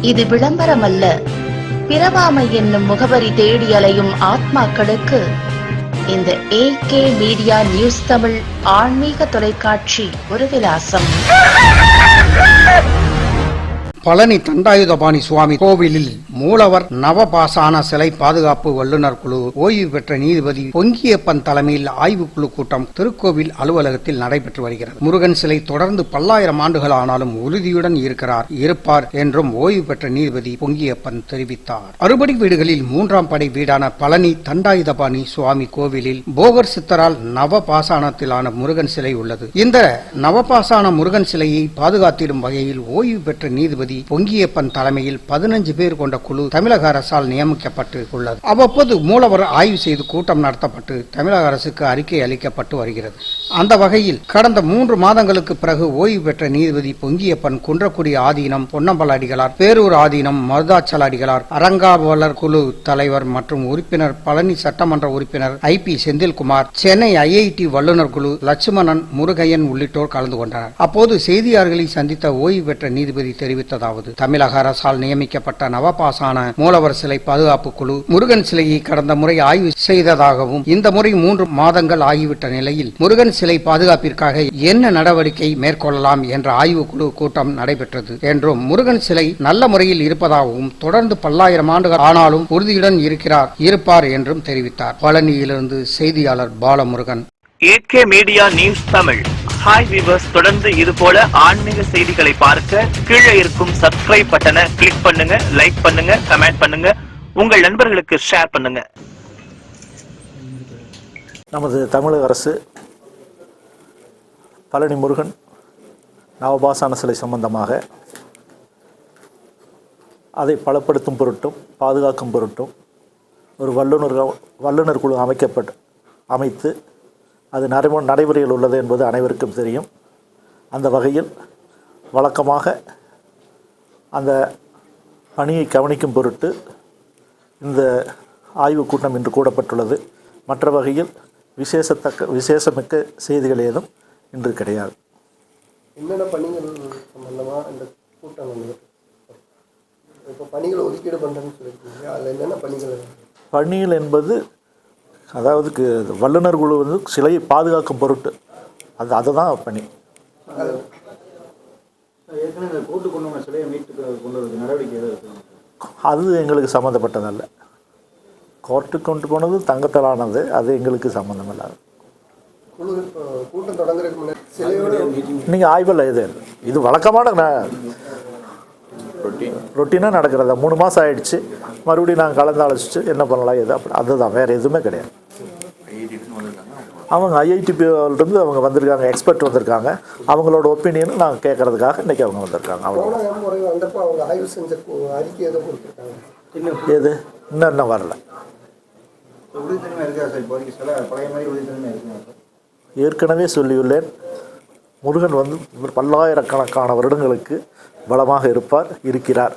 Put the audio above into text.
இது விளம்பரமல்ல. பிறவாமை என்னும் முகவரி தேடி அலையும் ஆத்மாக்களுக்கு இந்த AK மீடியா நியூஸ் தமிழ் ஆன்மீக தொலைக்காட்சி ஒரு விலாசம். பழனி தண்டாயுதபாணி சுவாமி கோவிலில் மூலவர் நவபாசான சிலை பாதுகாப்பு வல்லுநர் குழு ஓய்வு பெற்ற நீதிபதி பொங்கியப்பன் தலைமையில் ஆய்வுக்குழு கூட்டம் திருக்கோவில் அலுவலகத்தில் நடைபெற்று வருகிறது. முருகன் சிலை தொடர்ந்து பல்லாயிரம் ஆண்டுகள் ஆனாலும் உறுதியுடன் இருப்பார் என்றும் ஓய்வு பெற்ற நீதிபதி பொங்கியப்பன் தெரிவித்தார். அறுபடை வீடுகளில் 3ஆம் படை வீடான பழனி தண்டாயுதபாணி சுவாமி கோவிலில் போகர் சித்தரால் நவபாசானத்திலான முருகன் சிலை உள்ளது. இந்த நவபாசான முருகன் சிலையை பாதுகாத்திடும் வகையில் ஓய்வு பெற்ற நீதிபதி பொங்கியப்பன் தலைமையில் 15 பேர் கொண்ட குழு தமிழக அரசால் நியமிக்கப்பட்டு உள்ளது. அவ்வப்போது மூலவர் ஆய்வு செய்து கூட்டம் நடத்தப்பட்டு தமிழக அரசுக்கு அறிக்கை அளிக்கப்பட்டு வருகிறது. அந்த வகையில் கடந்த 3 மாதங்களுக்கு பிறகு ஓய்வு பெற்ற நீதிபதி பொங்கியப்பன் குன்றக்குடி ஆதீனம் பொன்னம்பல அடிகளார், பேரூர் ஆதீனம் மருதாச்சல அடிகளார், அறங்காவலர் குழு தலைவர் மற்றும் உறுப்பினர் பழனி சட்டமன்ற உறுப்பினர் IP செந்தில்குமார், சென்னை IIT வல்லுநர் குழு லட்சுமணன், முருகையன் உள்ளிட்டோர் கலந்து கொண்டனர். அப்போது செய்தியாளர்களை சந்தித்த ஓய்வு பெற்ற நீதிபதி தெரிவித்ததாவது: தமிழக அரசால் நியமிக்கப்பட்ட நவபாசான மூலவர் சிலை பாதுகாப்பு குழு முருகன் சிலையை கடந்த முறை ஆய்வு செய்ததாகவும், இந்த முறை 3 மாதங்கள் ஆகிவிட்ட நிலையில் முருகன் சிலை பாதுகாப்பிற்காக என்ன நடவடிக்கை மேற்கொள்ளலாம் என்ற ஆய்வுக்குழு கூட்டம் நடைபெற்றது என்றும், முருகன் சிலை நல்ல முறையில் இருப்பதாகவும், தொடர்ந்து பல்லாயிரம் ஆண்டுகள் ஆனாலும் உறுதியுடன் இருப்பார் என்றும் தெரிவித்தார். பழனியிலிருந்து செய்தியாளர் Balamurugan, AK media news Tamil. Hi viewers, தொடர்ந்து இது போல ஆன்மீக செய்திகளை பார்க்க கீழே இருக்கும் சப்ஸ்கிரைப் பட்டனை கிளிக் பண்ணுங்க, லைக் பண்ணுங்க, கமெண்ட் பண்ணுங்க, உங்கள் நண்பர்களுக்கு ஷேர் பண்ணுங்க. நமது தமிழக அரசு பழனி முருகன் நவபாசான சிலை சம்பந்தமாக அதை பலப்படுத்தும் பொருட்டும் பாதுகாக்கும் பொருட்டும் ஒரு வல்லுநர் குழு அமைத்து அது நடைமுறையில் உள்ளது என்பது அனைவருக்கும் தெரியும். அந்த வகையில் வழக்கமாக அந்த பணியை கவனிக்கும் பொருட்டு இந்த ஆய்வுக் கூட்டம் இன்று கூடப்பட்டுள்ளது. மற்ற வகையில் விசேஷமிக்க செய்திகள் ஏதும் இன்று கிடையாது. என்னென்ன பணிகள் சம்பந்தமாக இந்த கூட்டம் வந்து இப்போ பணிகளை ஒதுக்கீடு பண்ணுறேன்னு சொல்லியிருக்கீங்க, அதில் என்னென்ன பணிகள் என்பது, அதாவது வல்லுநர் குழு வந்து சிலையை பாதுகாக்கும் பொருட்டு அதுதான் பணி. அது எங்களுக்கு சம்மந்தப்பட்டதல்ல. கோர்ட்டுக்கு கொண்டு போனது தங்கத்தலானது, அது எங்களுக்கு சம்மந்தம் இல்லாது. கூட்டம் தொடங்குறதுக்கு முன்னாடி நீங்கள் ஆய்வில் இது வழக்கமான ரொட்டீனாக நடக்கிறதா. 3 மாதம் ஆயிடுச்சு, மறுபடியும் நாங்கள் கலந்து அழைச்சிட்டு என்ன பண்ணலாம் எது அப்படி, அதுதான், வேறு எதுவுமே கிடையாது. அவங்க IIT-இருந்து அவங்க வந்திருக்காங்க, எக்ஸ்பர்ட் வந்திருக்காங்க. அவங்களோட ஒப்பீனியனும் நாங்கள் கேட்கறதுக்காக இன்றைக்கி அவங்க வந்திருக்காங்க. எது இன்னும் வரல. ஏற்கனவே சொல்லியுள்ளேன், முருகன் வந்து பல்லாயிரக்கணக்கான வருடங்களுக்கு பலமாக இருக்கிறார்.